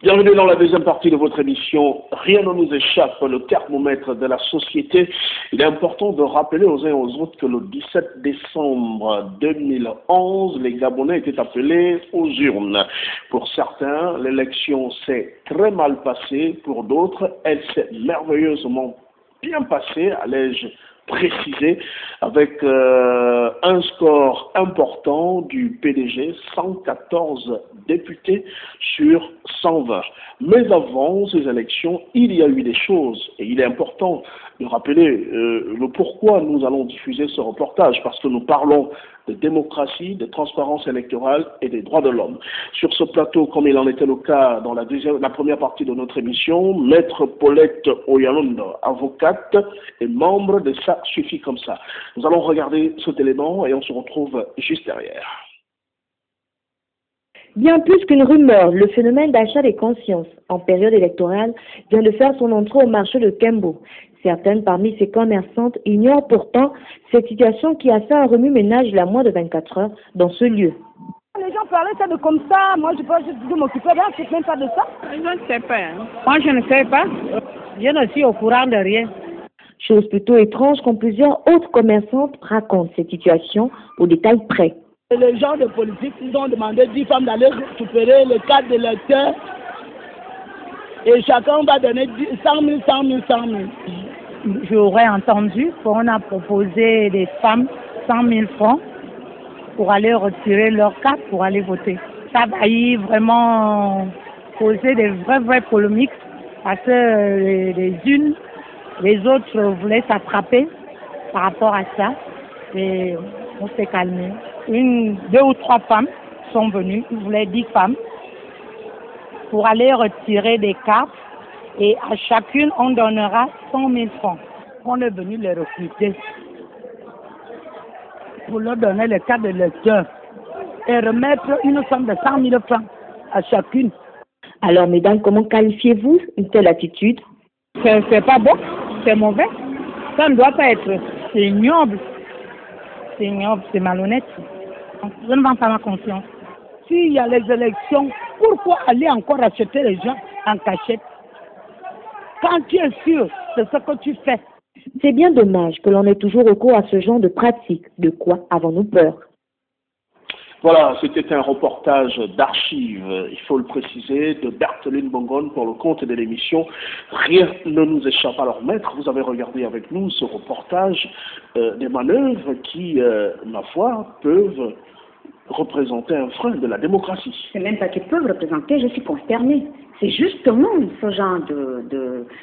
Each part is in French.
Bienvenue dans la deuxième partie de votre émission. Rien ne nous échappe, le thermomètre de la société. Il est important de rappeler aux uns et aux autres que le 17 décembre 2011, les Gabonais étaient appelés aux urnes. Pour certains, l'élection s'est très mal passée. Pour d'autres, elle s'est merveilleusement bien passée, allais-je préciser, avec un score important du PDG, 114 députés sur 120. Mais avant ces élections, il y a eu des choses, et il est important de rappeler le pourquoi nous allons diffuser ce reportage, parce que nous parlons de démocratie, de transparence électorale et des droits de l'homme. Sur ce plateau, comme il en était le cas dans la première partie de notre émission, Maître Paulette Oyalondo, avocate et membre de Ça suffit comme ça. Nous allons regarder cet élément et on se retrouve juste derrière. Bien plus qu'une rumeur, le phénomène d'achat des consciences en période électorale vient de faire son entrée au marché de Kembo. Certaines parmi ces commerçantes ignorent pourtant cette situation qui a fait un remue-ménage la moins de 24 heures dans ce lieu. Les gens parlaient ça de comme ça, moi je peux juste m'occuper d'un, je ne sais même pas de ça. Je ne sais pas. Moi je ne sais pas. Je ne suis au courant de rien. Chose plutôt étrange quand plusieurs autres commerçantes racontent cette situation au détail près. Les gens de politique, ils ont demandé 10 femmes d'aller récupérer les cartes de lecteurs et chacun va donner 100 000, 100 000, 100 000. J'aurais entendu qu'on a proposé des femmes 100 000 francs pour aller retirer leurs cartes pour aller voter. Ça va y vraiment poser des vraies polémiques parce que les autres voulaient s'attraper par rapport à ça et on s'est calmé. 2 ou 3 femmes sont venues, ils voulaient 10 femmes pour aller retirer des cartes et à chacune on donnera 100 000 francs. On est venu les recruter pour leur donner les cartes de lecteur et remettre une somme de 100 000 francs à chacune. Alors mesdames, comment qualifiez-vous une telle attitude? C'est pas bon, c'est mauvais. Ça ne doit pas être. C'est ignoble. C'est ignoble, c'est malhonnête. Je ne vends pas ma conscience. S'il y a les élections, pourquoi aller encore acheter les gens en cachette? Quand tu es sûr de ce que tu fais. C'est bien dommage que l'on ait toujours recours à ce genre de pratique. De quoi avons-nous peur? Voilà, c'était un reportage d'archives, il faut le préciser, de Bertheline Bongon pour le compte de l'émission Rien ne nous échappe. Alors maître, vous avez regardé avec nous ce reportage des manœuvres qui, ma foi, peuvent représenter un frein de la démocratie. C'est même pas qu'ils peuvent représenter, je suis consternée. C'est justement ce genre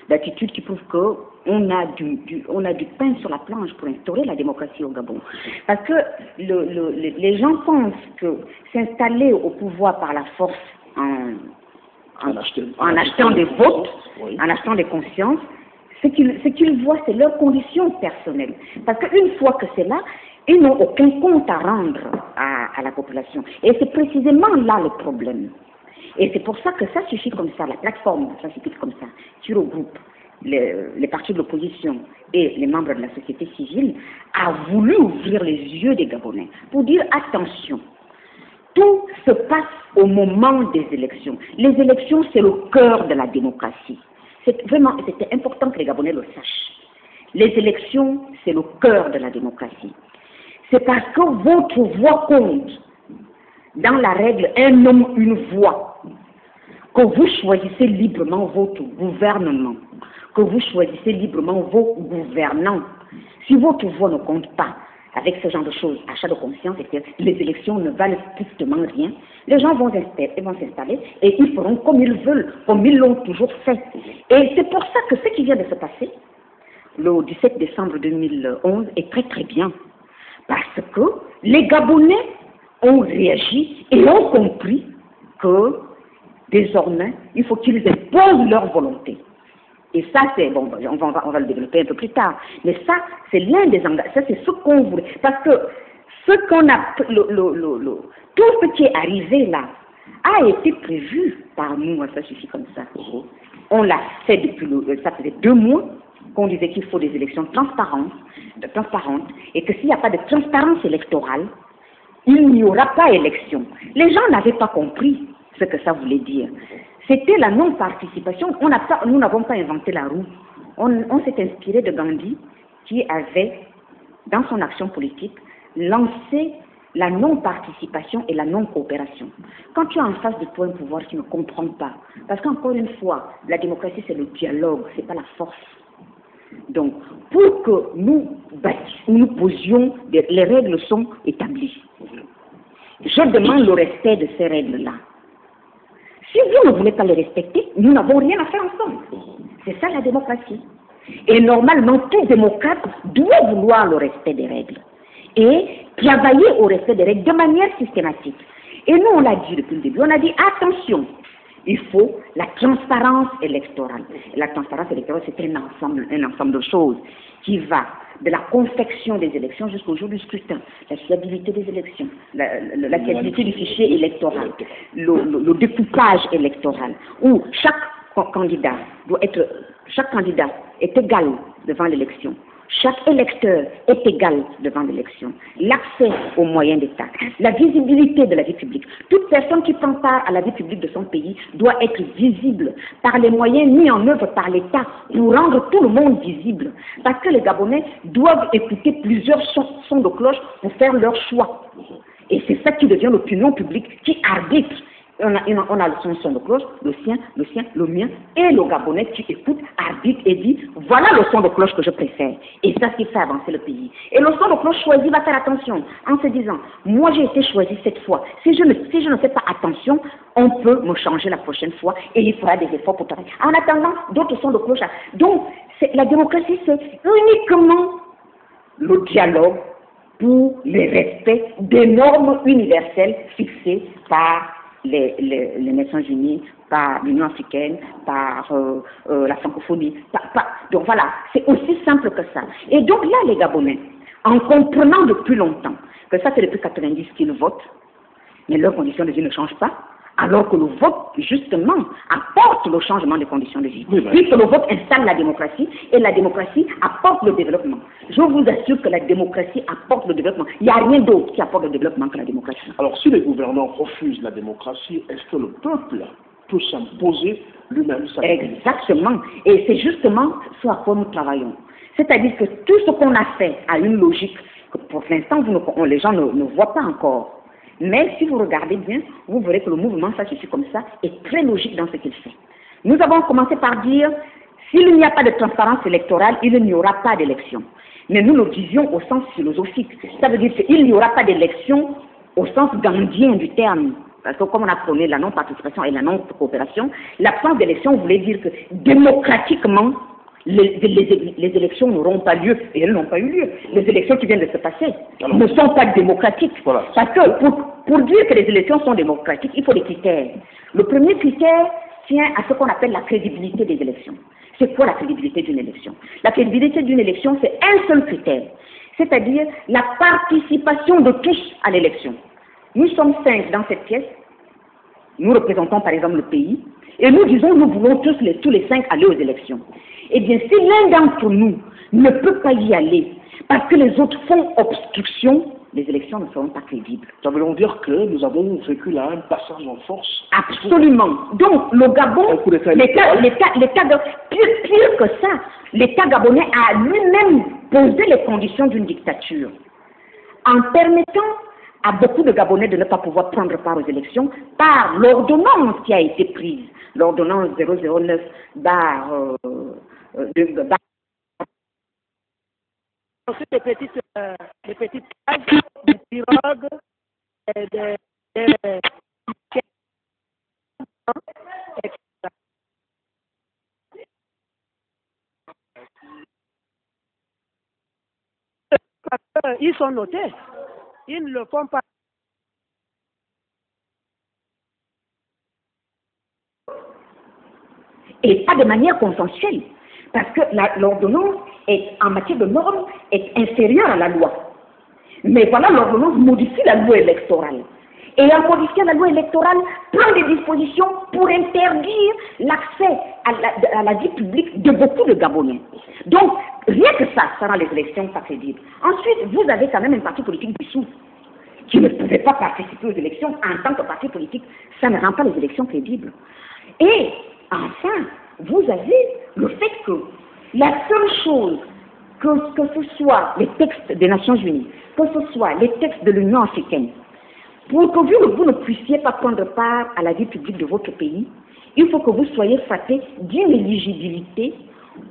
d'attitude qui prouve qu'on a du pain sur la planche pour instaurer la démocratie au Gabon. Parce que les gens pensent que s'installer au pouvoir par la force en achetant des votes, oui, en achetant des consciences, ce qu'ils voient, c'est leurs conditions personnelles. Parce qu'une fois que c'est là, ils n'ont aucun compte à rendre à la population. Et c'est précisément là le problème. Et c'est pour ça que ça suffit comme ça, la plateforme, ça suffit comme ça, qui regroupe les partis de l'opposition et les membres de la société civile, a voulu ouvrir les yeux des Gabonais pour dire attention, tout se passe au moment des élections. Les élections, c'est le cœur de la démocratie. C'était important que les Gabonais le sachent. Les élections, c'est le cœur de la démocratie. C'est parce que votre voix compte. Dans la règle, un homme, une voix, que vous choisissez librement votre gouvernement, que vous choisissez librement vos gouvernants. Si votre voix ne compte pas avec ce genre de choses, achat de conscience, et que les élections ne valent strictement rien, les gens vont s'installer et ils feront comme ils veulent, comme ils l'ont toujours fait. Et c'est pour ça que ce qui vient de se passer, le 17 décembre 2011, est très très bien. Parce que les Gabonais ont réagi et ont compris que désormais, il faut qu'ils imposent leur volonté. Et ça, c'est bon, on va le développer un peu plus tard. Mais ça, c'est l'un des engagements. Ça, c'est ce qu'on voulait. Parce que ce qu'on a, tout ce qui est arrivé là, a été prévu par nous. Ça suffit comme ça. On l'a fait depuis, ça faisait 2 mois qu'on disait qu'il faut des élections transparentes, et que s'il n'y a pas de transparence électorale, il n'y aura pas élection. Les gens n'avaient pas compris ce que ça voulait dire. C'était la non-participation. Nous n'avons pas inventé la roue. On s'est inspiré de Gandhi qui avait, dans son action politique, lancé la non-participation et la non-coopération. Quand tu as en face de toi un pouvoir qui ne comprend pas, parce qu'encore une fois, la démocratie c'est le dialogue, c'est pas la force. Donc, pour que nous posions, les règles sont établies. Je demande le respect de ces règles-là. Si vous ne voulez pas les respecter, nous n'avons rien à faire ensemble. C'est ça la démocratie. Et normalement, tout démocrate doit vouloir le respect des règles et travailler au respect des règles de manière systématique. Et nous, on l'a dit depuis le début, on a dit attention, il faut la transparence électorale. Et la transparence électorale, c'est un ensemble de choses qui va de la confection des élections jusqu'au jour du scrutin, la fiabilité des élections, la fiabilité du fichier électoral, le découpage électoral, où chaque candidat est égal devant l'élection. Chaque électeur est égal devant l'élection. L'accès aux moyens d'État, la visibilité de la vie publique. Toute personne qui prend part à la vie publique de son pays doit être visible par les moyens mis en œuvre par l'État pour rendre tout le monde visible. Parce que les Gabonais doivent écouter plusieurs sons de cloche pour faire leur choix. Et c'est ça qui devient l'opinion publique qui arbitre. On a son son de cloche, le sien, le mien, et le Gabonais qui écoute, arbitre et dit voilà le son de cloche que je préfère. Et ça, qui fait avancer le pays. Et le son de cloche choisi va faire attention en se disant moi j'ai été choisi cette fois. Si je ne fais pas attention, on peut me changer la prochaine fois et il fera des efforts pour travailler. En attendant, d'autres sons de cloche. Donc, la démocratie, c'est uniquement le dialogue pour le respect des normes universelles fixées par les Nations Unies, par l'Union africaine, par la francophonie. Donc voilà, c'est aussi simple que ça. Et donc là, les Gabonais, en comprenant depuis longtemps que ça c'est depuis 90 qu'ils votent, mais leurs conditions de vie ne changent pas, alors que le vote, justement, apporte le changement des conditions de vie. Puisque le vote installe la démocratie, et la démocratie apporte le développement. Je vous assure que la démocratie apporte le développement. Il n'y a rien d'autre qui apporte le développement que la démocratie. Alors, si les gouvernants refusent la démocratie, est-ce que le peuple peut s'imposer lui-même sa démocratie? Exactement. Et c'est justement ce à quoi nous travaillons. C'est-à-dire que tout ce qu'on a fait a une logique que pour l'instant, les gens ne voient pas encore. Mais si vous regardez bien, vous verrez que le mouvement, ça se fait comme ça, est très logique dans ce qu'il fait. Nous avons commencé par dire, s'il n'y a pas de transparence électorale, il n'y aura pas d'élection. Mais nous le disions au sens philosophique. Ça veut dire qu'il n'y aura pas d'élection au sens gandhien du terme. Parce que comme on a prôné la non-participation et la non-coopération, l'absence d'élection voulait dire que démocratiquement, les élections n'auront pas lieu, et elles n'ont pas eu lieu. Les élections qui viennent de se passer ne sont pas démocratiques. Voilà. Parce que pour dire que les élections sont démocratiques, il faut des critères. Le premier critère tient à ce qu'on appelle la crédibilité des élections. C'est quoi la crédibilité d'une élection? La crédibilité d'une élection, c'est un seul critère, c'est-à-dire la participation de tous à l'élection. Nous sommes 5 dans cette pièce, nous représentons par exemple le pays, et nous disons nous voulons tous les 5 aller aux élections. Eh bien, si l'un d'entre nous ne peut pas y aller parce que les autres font obstruction, les élections ne seront pas crédibles. Ça veut donc dire que nous avons vécu là un passage en force? Absolument. Donc, le Gabon, pire que ça, l'État gabonais a lui-même posé les conditions d'une dictature en permettant à beaucoup de Gabonais de ne pas pouvoir prendre part aux élections par l'ordonnance qui a été prise, l'ordonnance 009 Ensuite, des petites cases, des pirogues, etc. Ils sont notés. Ils ne le font pas. Et pas de manière consensuelle. Parce que l'ordonnance, en matière de normes, est inférieure à la loi. Mais voilà, l'ordonnance modifie la loi électorale. Et en modifiant la loi électorale, prend des dispositions pour interdire l'accès à la vie publique de beaucoup de Gabonais. Donc, rien que ça rend les élections pas crédibles. Ensuite, vous avez quand même un parti politique dissous. qui ne pouvaient pas participer aux élections en tant que parti politique, ça ne rend pas les élections crédibles. Et enfin, vous avez le fait que la seule chose, que ce soit les textes des Nations Unies, que ce soit les textes de l'Union africaine, pour que vous ne puissiez pas prendre part à la vie publique de votre pays, il faut que vous soyez frappé d'une éligibilité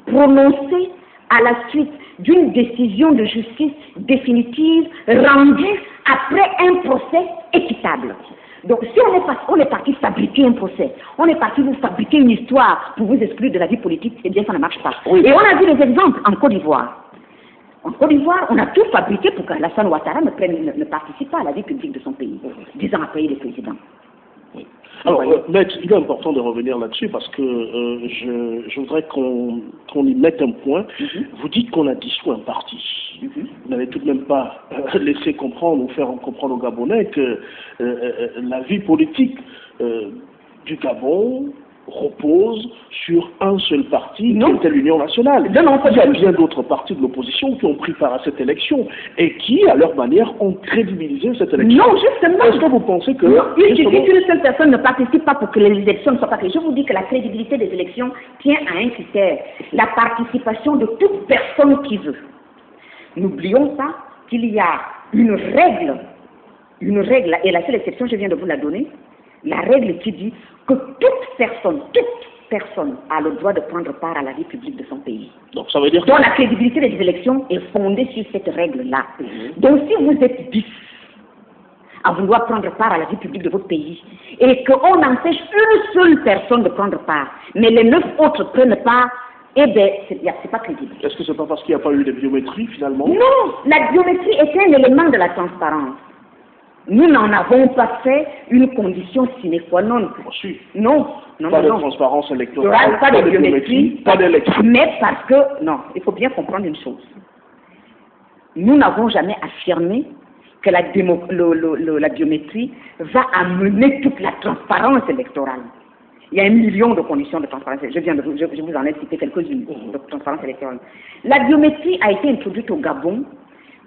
prononcée à la suite d'une décision de justice définitive rendue après un procès équitable. Donc si on est parti fabriquer un procès, on est parti vous fabriquer une histoire pour vous exclure de la vie politique, eh bien ça ne marche pas. Oui. Et on a vu des exemples en Côte d'Ivoire. En Côte d'Ivoire, on a tout fabriqué pour qu'Alassane Ouattara ne participe pas à la vie publique de son pays, 10 ans après il est président. Alors, Maître, il est important de revenir là-dessus parce que je voudrais qu'on y mette un point. Vous dites qu'on a dissous un parti. Vous n'avez tout de même pas laissé comprendre ou faire comprendre aux Gabonais que la vie politique du Gabon repose sur un seul parti, qui était l'Union nationale. Non, il y a bien d'autres partis de l'opposition qui ont pris part à cette élection et qui, à leur manière, ont crédibilisé cette élection. Non, justement. Est-ce que vous pensez que... Il suffit qu'une seule personne ne participe pas pour que les élections ne soient pas crédibles. Je vous dis que la crédibilité des élections tient à un critère, la participation de toute personne qui veut. N'oublions pas qu'il y a une règle, et la seule exception, je viens de vous la donner, la règle qui dit que toute personne a le droit de prendre part à la vie publique de son pays. Donc ça veut dire que... Donc la crédibilité des élections est fondée sur cette règle-là. Donc si vous êtes 10 à vouloir prendre part à la vie publique de votre pays et qu'on empêche une seule personne de prendre part, mais les 9 autres prennent part, eh bien, c'est pas crédible. Est-ce que c'est pas parce qu'il n'y a pas eu de biométrie finalement? Non, la biométrie est un élément de la transparence. Nous n'en avons pas fait une condition sine qua non. Non. Pas de transparence électorale, pas de biométrie, pas d'élection. Mais parce que, non, il faut bien comprendre une chose. Nous n'avons jamais affirmé que la biométrie va amener toute la transparence électorale. Il y a 1 million de conditions de transparence. Je vous en ai cité quelques-unes de transparence électorale. La biométrie a été introduite au Gabon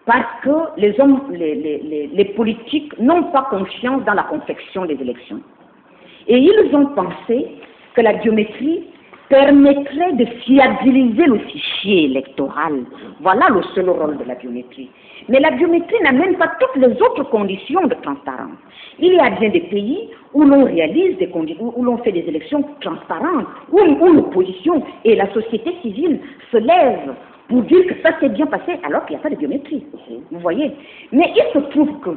parce que les politiques n'ont pas confiance dans la confection des élections. Et ils ont pensé que la biométrie permettrait de fiabiliser le fichier électoral. Voilà le seul rôle de la biométrie. Mais la biométrie n'amène pas toutes les autres conditions de transparence. Il y a bien des pays où l'on réalise où l'on fait des élections transparentes, où l'opposition et la société civile se lèvent pour dire que ça s'est bien passé alors qu'il n'y a pas de biométrie. Vous voyez? Mais il se trouve que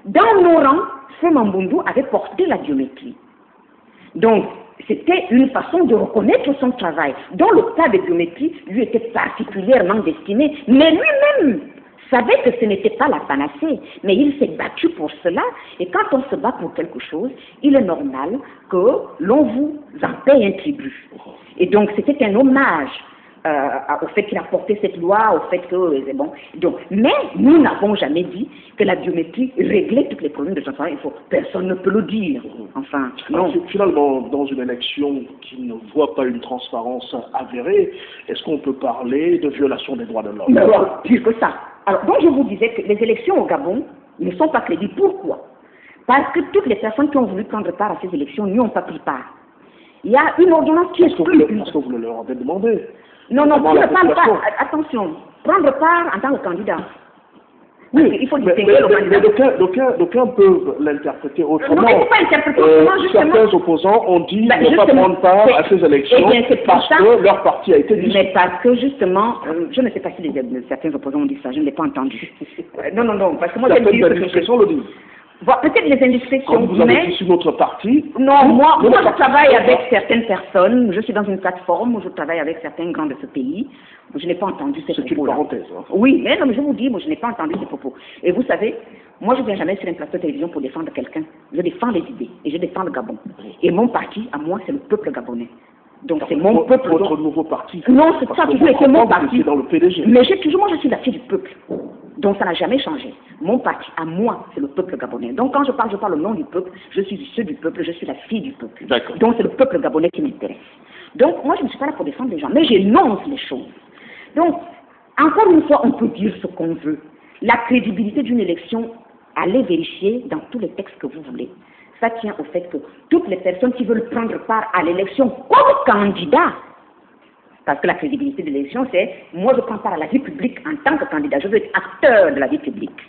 dans nos rangs, Sema Mbundu avait porté la biométrie. Donc, c'était une façon de reconnaître son travail, dont le cas de biométrie lui était particulièrement destiné, mais lui-même savait que ce n'était pas la panacée, mais il s'est battu pour cela, et quand on se bat pour quelque chose, il est normal que l'on vous en paye un tribut. Et donc, c'était un hommage au fait qu'il a porté cette loi, au fait que c'est bon. Donc, mais nous n'avons jamais dit que la biométrie réglait tous les problèmes de transparence. Personne ne peut le dire. Enfin, non. Alors, finalement, dans une élection qui ne voit pas une transparence avérée, est-ce qu'on peut parler de violation des droits de l'homme? Non, pire que ça. Alors, donc je vous disais que les élections au Gabon ne sont pas crédibles. Pourquoi? Parce que toutes les personnes qui ont voulu prendre part à ces élections n'y ont pas pris part. Il y a une ordonnance qui exclut. Parce que vous le leur avez demandé. Non, vous ne parlez pas. Attention, prendre part en tant que candidat. Oui, il faut distinguer le candidat. Mais d'aucuns peuvent l'interpréter autrement. Non, il ne faut pas interpréter autrement, justement. Certains opposants ont dit ne pas prendre part à ces élections parce que leur parti a été dissous. Mais parce que, justement, je ne sais pas si certains opposants ont dit ça, je ne l'ai pas entendu. Non, parce que moi, certaines indiscrétions le disent. Peut-être les indiscrétions, comme vous avez dit sur notre parti. Non, moi je travaille avec certaines personnes, je suis dans une plateforme où je travaille avec certains grands de ce pays. Je n'ai pas entendu ces propos. C'est une parenthèse. Hein. Oui, mais non, mais je vous dis, moi je n'ai pas entendu ces propos. Et vous savez, moi je ne viens jamais sur un plateau de télévision pour défendre quelqu'un. Je défends les idées et je défends le Gabon. Et mon parti, à moi, c'est le peuple gabonais. Donc c'est mon peuple. Votre nouveau parti. Non, c'est ça, toujours été mon parti. Dans le PDG. Mais moi je suis la fille du peuple. Donc ça n'a jamais changé. Mon parti, à moi, c'est le peuple gabonais. Donc quand je parle au nom du peuple, je suis issue du peuple, je suis la fille du peuple. Donc c'est le peuple gabonais qui m'intéresse. Donc moi je ne suis pas là pour défendre les gens, mais j'énonce les choses. Donc, encore une fois, on peut dire ce qu'on veut. La crédibilité d'une élection allez vérifier dans tous les textes que vous voulez. Ça tient au fait que toutes les personnes qui veulent prendre part à l'élection comme candidat, parce que la crédibilité de l'élection, c'est moi je prends part à la vie publique en tant que candidat, je veux être acteur de la vie publique.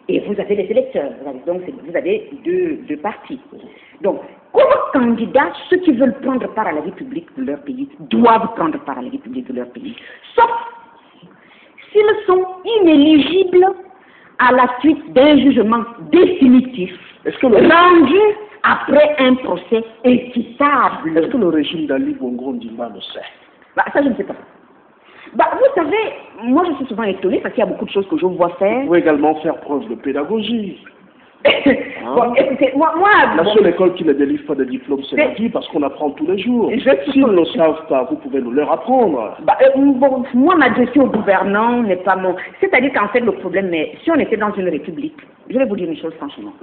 Et vous avez les électeurs, donc vous avez deux partis. Donc, comme candidat, ceux qui veulent prendre part à la vie publique de leur pays doivent prendre part à la vie publique de leur pays. Sauf s'ils sont inéligibles à la suite d'un jugement définitif rendu après un procès équitable. Est-ce que le régime d'Ali Bongo Ndimba le sait? Bah, ça, je ne sais pas. Bah, vous savez, moi je suis souvent étonnée parce qu'il y a beaucoup de choses que je vois faire. Vous pouvez également faire preuve de pédagogie. Bon, écoutez, moi la seule école qui ne délivre pas de diplôme, c'est la vie, parce qu'on apprend tous les jours. S'ils ne le savent pas, vous pouvez nous leur apprendre. Bah, bon, moi, m'adresser aux gouvernants n'est pas mon... C'est-à-dire qu'en fait, le problème est, si on était dans une république, je vais vous dire une chose franchement,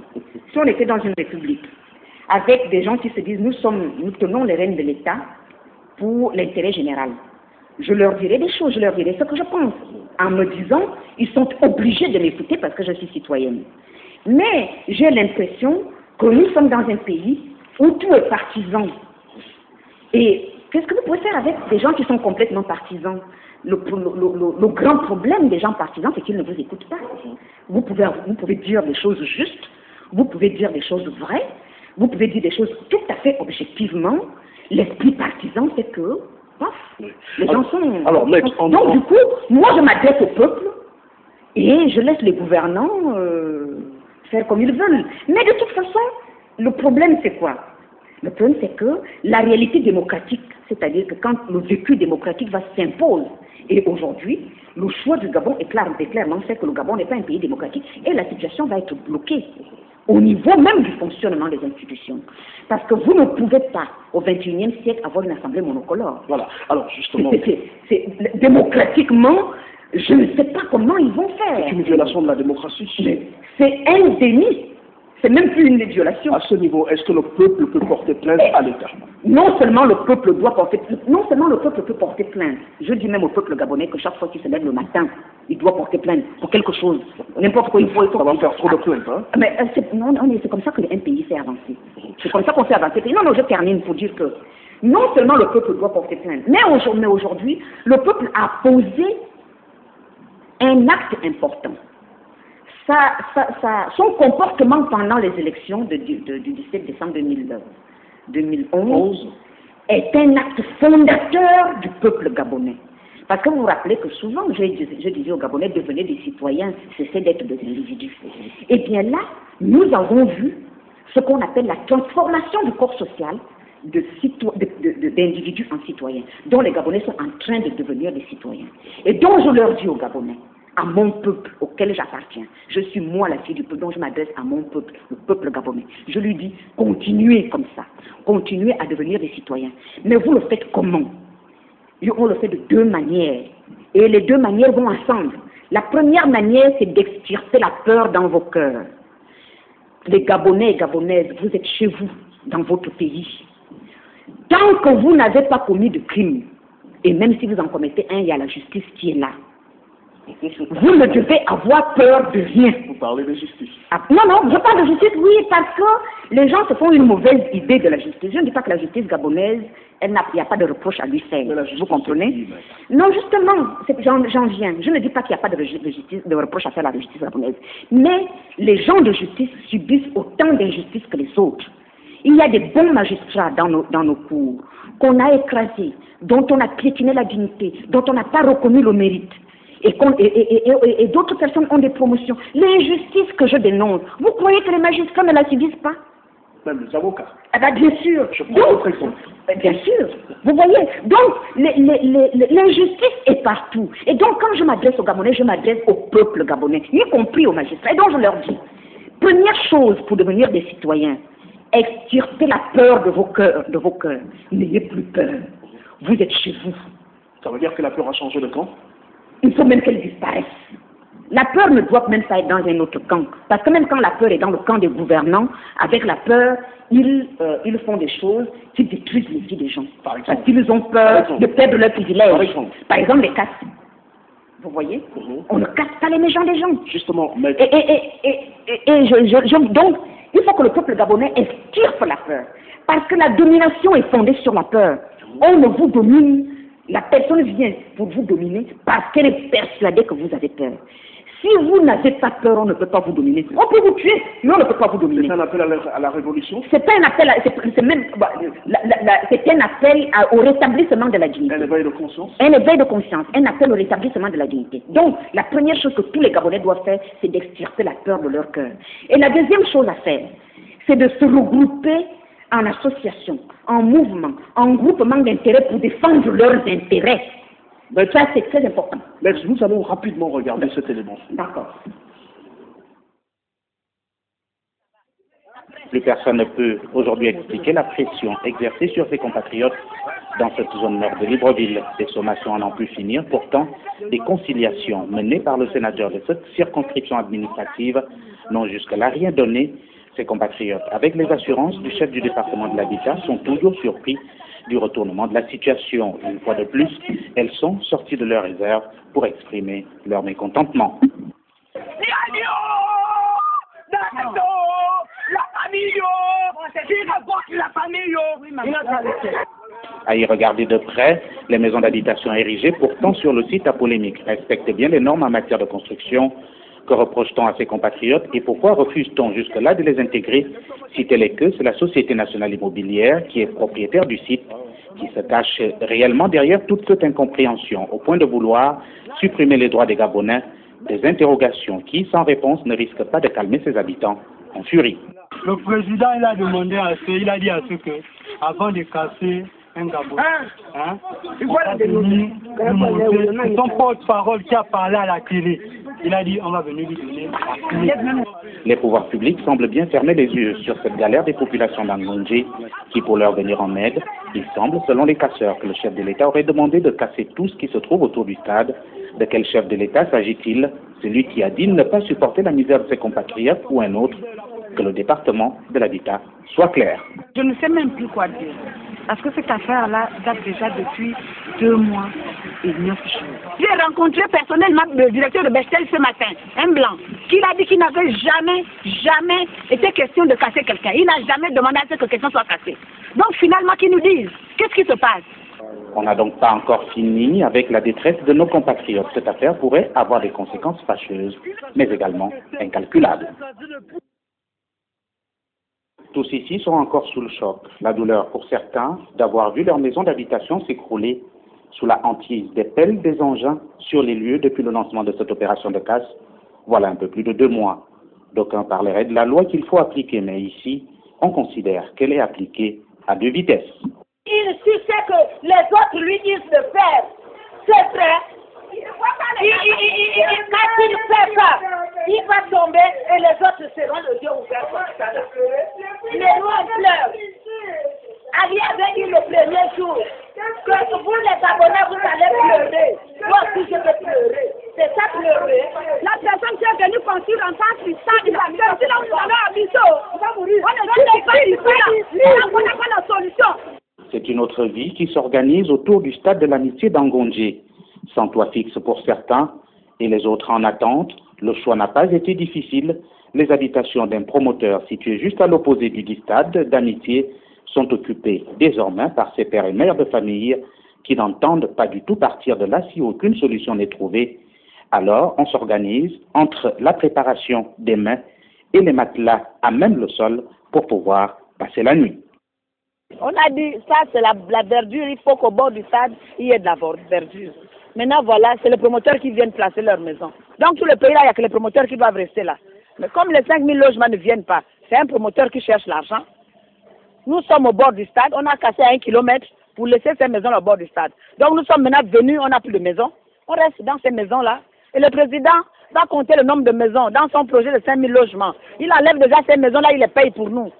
si on était dans une république, avec des gens qui se disent, nous tenons les rênes de l'État pour l'intérêt général, je leur dirai des choses, je leur dirai ce que je pense, en me disant, ils sont obligés de m'écouter parce que je suis citoyenne. Mais j'ai l'impression que nous sommes dans un pays où tout est partisan. Et qu'est-ce que vous pouvez faire avec des gens qui sont complètement partisans? Le grand problème des gens partisans, c'est qu'ils ne vous écoutent pas. Vous pouvez dire des choses justes, vous pouvez dire des choses vraies, vous pouvez dire des choses tout à fait objectivement. L'esprit partisan, c'est que, les gens sont... Alors, maître, donc, du coup, moi, je m'adresse au peuple et je laisse les gouvernants faire comme ils veulent. Mais de toute façon, le problème, c'est quoi? Le problème, c'est que la réalité démocratique, c'est-à-dire que quand le vécu démocratique va s'imposer, et aujourd'hui, le choix du Gabon est clairement fait que le Gabon n'est pas un pays démocratique, et la situation va être bloquée au niveau même du fonctionnement des institutions. Parce que vous ne pouvez pas, au XXIe siècle, avoir une assemblée monocolore. Voilà, alors justement... Démocratiquement, je ne sais pas comment ils vont faire. C'est une violation de la démocratie. C'est un déni. C'est même plus une violation. À ce niveau, est-ce que le peuple peut porter plainte à l'État? Non seulement le peuple doit porter, non seulement le peuple peut porter plainte. Je dis même au peuple gabonais que chaque fois qu'il se lève le matin, il doit porter plainte pour quelque chose. N'importe quoi, il faut. Ça va faire trop de plaintes, hein? Mais c'est comme ça qu'un pays fait avancer. C'est comme ça qu'on fait avancer. Non, je termine pour dire que non seulement le peuple doit porter plainte, mais aujourd'hui, le peuple a posé un acte important. Son comportement pendant les élections du 17 décembre 2011 est un acte fondateur du peuple gabonais. Parce que vous vous rappelez que souvent, je disais aux Gabonais, devenez des citoyens, cessez d'être des individus. Et bien là, nous avons vu ce qu'on appelle la transformation du corps social d'individus en citoyens, dont les Gabonais sont en train de devenir des citoyens. Et donc je leur dis aux Gabonais, à mon peuple auquel j'appartiens. Je suis moi la fille du peuple, donc je m'adresse à mon peuple, le peuple gabonais. Je lui dis, continuez comme ça, continuez à devenir des citoyens. Mais vous le faites comment? On le fait de deux manières. Et les deux manières vont ensemble. La première manière, c'est d'extirper la peur dans vos cœurs. Les Gabonais et Gabonaises, vous êtes chez vous, dans votre pays. Tant que vous n'avez pas commis de crime, et même si vous en commettez un, il y a la justice qui est là. Vous ne devez avoir peur de rien. Vous parlez de justice. Non, je parle de justice, oui, parce que les gens se font une mauvaise idée de la justice. Je ne dis pas que la justice gabonaise, il n'y a pas de reproche à lui faire. Vous comprenez? Non, justement, j'en viens. Je ne dis pas qu'il n'y a pas de reproche à faire à la justice gabonaise. Mais les gens de justice subissent autant d'injustices que les autres. Il y a des bons magistrats dans nos cours qu'on a écrasés, dont on a piétiné la dignité, dont on n'a pas reconnu le mérite. Et d'autres personnes ont des promotions. L'injustice que je dénonce, vous croyez que les magistrats ne la subissent pas? Même les avocats. Ah ben bien sûr. Je prends votre exemple. Bien sûr. Vous voyez, donc l'injustice est partout. Et donc quand je m'adresse aux Gabonais, je m'adresse au peuple gabonais, y compris aux magistrats. Et donc je leur dis, première chose pour devenir des citoyens, extirper la peur de vos cœurs. N'ayez plus peur. Vous êtes chez vous. Ça veut dire que la peur a changé de camp? Il faut même qu'elle disparaisse. La peur ne doit même pas être dans un autre camp. Parce que même quand la peur est dans le camp des gouvernants, avec la peur, ils font des choses qui détruisent les vies des gens. Parce qu'ils ont peur de perdre leurs privilèges. Par exemple, les castes. Vous voyez? On ne casse pas les méchants des gens. Justement, mais... Donc, il faut que le peuple gabonais extirpe la peur. Parce que la domination est fondée sur la peur. On ne vous domine, la personne vient pour vous dominer parce qu'elle est persuadée que vous avez peur. Si vous n'avez pas peur, on ne peut pas vous dominer. On peut vous tuer, mais on ne peut pas vous dominer. C'est un appel à la révolution? C'est pas un appel, c'est un appel au rétablissement de la dignité. Un éveil de conscience? Un éveil de conscience, un appel au rétablissement de la dignité. Donc, la première chose que tous les Gabonais doivent faire, c'est d'extirper la peur de leur cœur. Et la deuxième chose à faire, c'est de se regrouper en association, en mouvement, en groupement d'intérêts pour défendre leurs intérêts. Mais ça, c'est très important. Mais nous allons rapidement regarder cet élément. D'accord. Plus personne ne peut aujourd'hui expliquer la pression exercée sur ses compatriotes dans cette zone nord de Libreville. Des sommations à n'en plus finir. Pourtant, des conciliations menées par le sénateur de cette circonscription administrative n'ont jusque-là rien donné. Ses compatriotes, avec les assurances du chef du département de l'habitat, sont toujours surpris du retournement de la situation. Une fois de plus, elles sont sorties de leur réserve pour exprimer leur mécontentement. À y regarder de près, les maisons d'habitation érigées pourtant sur le site à polémique respectent bien les normes en matière de construction. Que reproche-t-on à ses compatriotes et pourquoi refuse-t-on jusque-là de les intégrer? Si tel est que c'est la Société nationale immobilière qui est propriétaire du site, qui se cache réellement derrière toute cette incompréhension, au point de vouloir supprimer les droits des Gabonais, des interrogations qui, sans réponse, ne risquent pas de calmer ses habitants en furie. Le président, il a demandé il a dit à ceux que, avant de casser un Gabonais, c'est son porte-parole qui a parlé à la télé. Il a dit on va venir lui donner la clé. Les pouvoirs publics semblent bien fermer les yeux sur cette galère des populations d'Angonji qui, pour leur venir en aide, il semble, selon les casseurs, que le chef de l'État aurait demandé de casser tout ce qui se trouve autour du stade. De quel chef de l'État s'agit-il? Celui qui a dit ne pas supporter la misère de ses compatriotes ou un autre? Que le département de l'habitat soit clair. Je ne sais même plus quoi dire. Parce que cette affaire-là date déjà depuis 2 mois et 9 jours. J'ai rencontré personnellement le directeur de Bestel ce matin, un blanc, qui a dit qu'il n'avait jamais été question de casser quelqu'un. Il n'a jamais demandé à ce que quelqu'un soit cassé. Donc finalement, qu'ils nous disent, qu'est-ce qui se passe? On n'a donc pas encore fini avec la détresse de nos compatriotes. Cette affaire pourrait avoir des conséquences fâcheuses, mais également incalculables. Tous ici sont encore sous le choc. La douleur pour certains d'avoir vu leur maison d'habitation s'écrouler sous la hantise des pelles des engins sur les lieux depuis le lancement de cette opération de casse. Voilà un peu plus de 2 mois. D'aucuns parleraient de la loi qu'il faut appliquer, mais ici, on considère qu'elle est appliquée à 2 vitesses. Il suffit que les autres lui disent de faire. C'est vrai. Quand il ne fait pas, il va tomber et les autres seront le Dieu ouvert comme ça. Les lois pleurent. Ali avait dit le premier jour que vous les abonnés vous allez pleurer. Moi aussi je vais pleurer. C'est ça pleurer. La personne qui est venue construire en tant que ça, il va là où nous allons habiter. On ne pas ici là. On n'a pas la solution. C'est une autre vie qui s'organise autour du stade de l'amitié d'Angonji. Sans toit fixe pour certains et les autres en attente, le choix n'a pas été difficile. Les habitations d'un promoteur situé juste à l'opposé du dit stade d'amitié sont occupées désormais par ces pères et mères de famille qui n'entendent pas du tout partir de là si aucune solution n'est trouvée. Alors, on s'organise entre la préparation des mets et les matelas à même le sol pour pouvoir passer la nuit. On a dit, ça c'est la verdure, il faut qu'au bord du stade, il y ait de la verdure. Maintenant, voilà, c'est les promoteurs qui viennent placer leur maison. Donc, tout le pays, là, il n'y a que les promoteurs qui doivent rester là. Mais comme les 5000 logements ne viennent pas, c'est un promoteur qui cherche l'argent. Nous sommes au bord du stade, on a cassé à 1 kilomètre pour laisser ces maisons au bord du stade. Donc, nous sommes maintenant venus, on n'a plus de maison. On reste dans ces maisons-là. Et le président va compter le nombre de maisons dans son projet de 5000 logements. Il enlève déjà ces maisons-là, il les paye pour nous.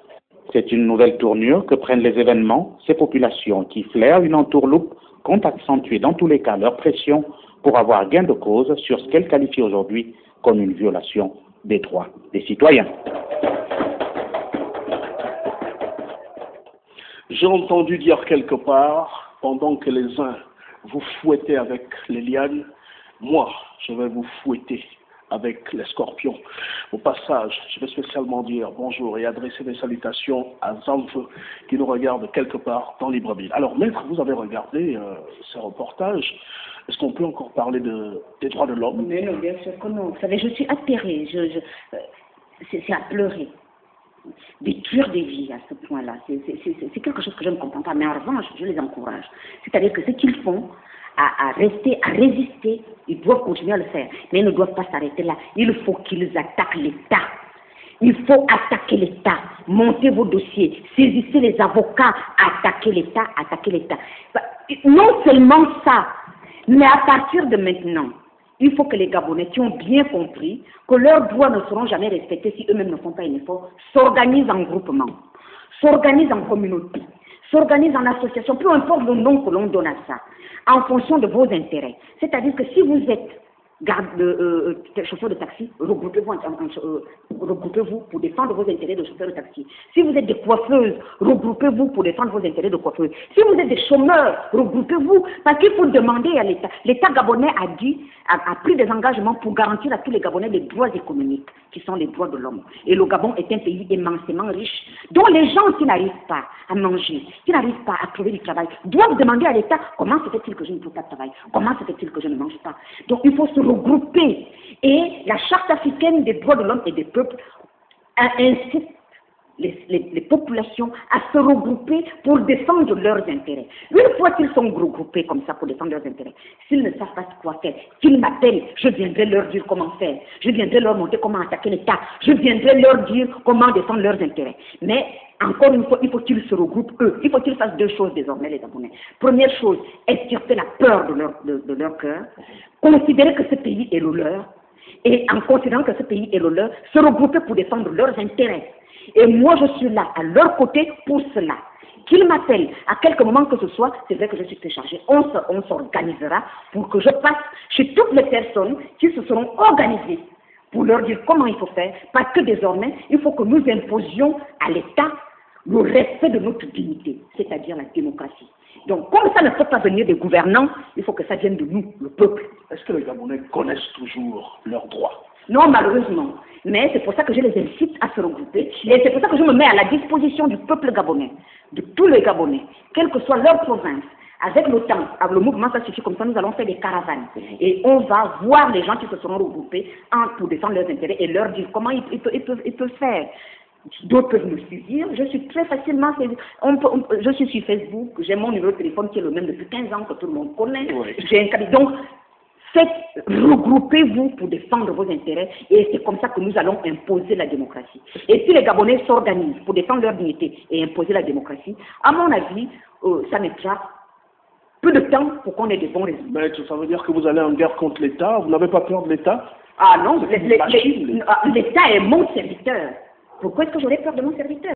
C'est une nouvelle tournure que prennent les événements. Ces populations qui flairent une entourloupe comptent accentuer dans tous les cas leur pression pour avoir gain de cause sur ce qu'elles qualifient aujourd'hui comme une violation des droits des citoyens. J'ai entendu dire quelque part, pendant que les uns vous fouettaient avec les lianes, moi, je vais vous fouetter avec les scorpions. Au passage, je vais spécialement dire bonjour et adresser des salutations à Zanf qui nous regarde quelque part dans Libreville. Alors, maître, vous avez regardé ces reportages. Est-ce qu'on peut encore parler des droits de l'homme? Mais non, bien sûr que non. Vous savez, je suis atterrée. C'est à pleurer. Détruire des vies à ce point-là, c'est quelque chose que je ne comprends pas. Mais en revanche, je les encourage. C'est-à-dire que ce qu'ils font, à résister, ils doivent continuer à le faire. Mais ils ne doivent pas s'arrêter là. Il faut qu'ils attaquent l'État. Il faut attaquer l'État. Montez vos dossiers. Saisissez les avocats. Attaquez l'État. Attaquez l'État. Non seulement ça, mais à partir de maintenant, il faut que les Gabonais qui ont bien compris que leurs droits ne seront jamais respectés si eux-mêmes ne font pas un effort, s'organisent en groupement, s'organisent en communauté, s'organisent en association, peu importe le nom que l'on donne à ça, en fonction de vos intérêts. C'est-à-dire que si vous êtes chauffeur de taxi, regroupez-vous pour défendre vos intérêts de chauffeur de taxi. Si vous êtes des coiffeuses, regroupez-vous pour défendre vos intérêts de coiffeuses. Si vous êtes des chômeurs, regroupez-vous parce qu'il faut demander à l'État. L'État gabonais a pris des engagements pour garantir à tous les Gabonais les droits économiques qui sont les droits de l'homme. Et le Gabon est un pays immensément riche dont les gens qui n'arrivent pas à manger, qui n'arrivent pas à trouver du travail, doivent demander à l'État comment se fait-il que je ne trouve pas de travail, comment se fait-il que je ne mange pas. Donc il faut se regrouper. Et la Charte africaine des droits de l'homme et des peuples incite les populations à se regrouper pour défendre leurs intérêts. Une fois qu'ils sont regroupés comme ça pour défendre leurs intérêts, s'ils ne savent pas quoi faire, qu'ils m'appellent, je viendrai leur dire comment faire, je viendrai leur montrer comment attaquer l'État, je viendrai leur dire comment défendre leurs intérêts. Mais encore une fois, il faut qu'ils se regroupent eux. Il faut qu'ils fassent deux choses désormais, les Gabonais. Première chose, extirper la peur de leur cœur, considérer que ce pays est le leur, et en considérant que ce pays est le leur, se regrouper pour défendre leurs intérêts. Et moi, je suis là, à leur côté, pour cela. Qu'ils m'appellent à quelque moment que ce soit, c'est vrai que je suis très chargée. On s'organisera pour que je passe chez toutes les personnes qui se seront organisées pour leur dire comment il faut faire, parce que désormais, il faut que nous imposions à l'État le respect de notre dignité, c'est-à-dire la démocratie. Donc, comme ça ne peut pas venir des gouvernants, il faut que ça vienne de nous, le peuple. Est-ce que les Gabonais connaissent toujours leurs droits? Non, malheureusement. Mais c'est pour ça que je les incite à se regrouper. Et c'est pour ça que je me mets à la disposition du peuple gabonais, de tous les Gabonais, quelle que soit leur province. Avec le temps, avec le mouvement Ça suffit, comme ça, nous allons faire des caravanes. Et on va voir les gens qui se seront regroupés pour défendre leurs intérêts et leur dire comment ils peuvent faire. D'autres peuvent me suivre. Je suis très facilement. Je suis sur Facebook. J'ai mon numéro de téléphone qui est le même depuis 15 ans que tout le monde connaît. Oui. J'ai un cabinet. Donc, regroupez-vous pour défendre vos intérêts et c'est comme ça que nous allons imposer la démocratie. Et si les Gabonais s'organisent pour défendre leur dignité et imposer la démocratie, à mon avis, ça mettra peu de temps pour qu'on ait de bons résultats. Mais ça veut dire que vous allez en guerre contre l'État? Vous n'avez pas peur de l'État? Ah non, l'État est mon serviteur. Pourquoi est-ce que j'aurais peur de mon serviteur?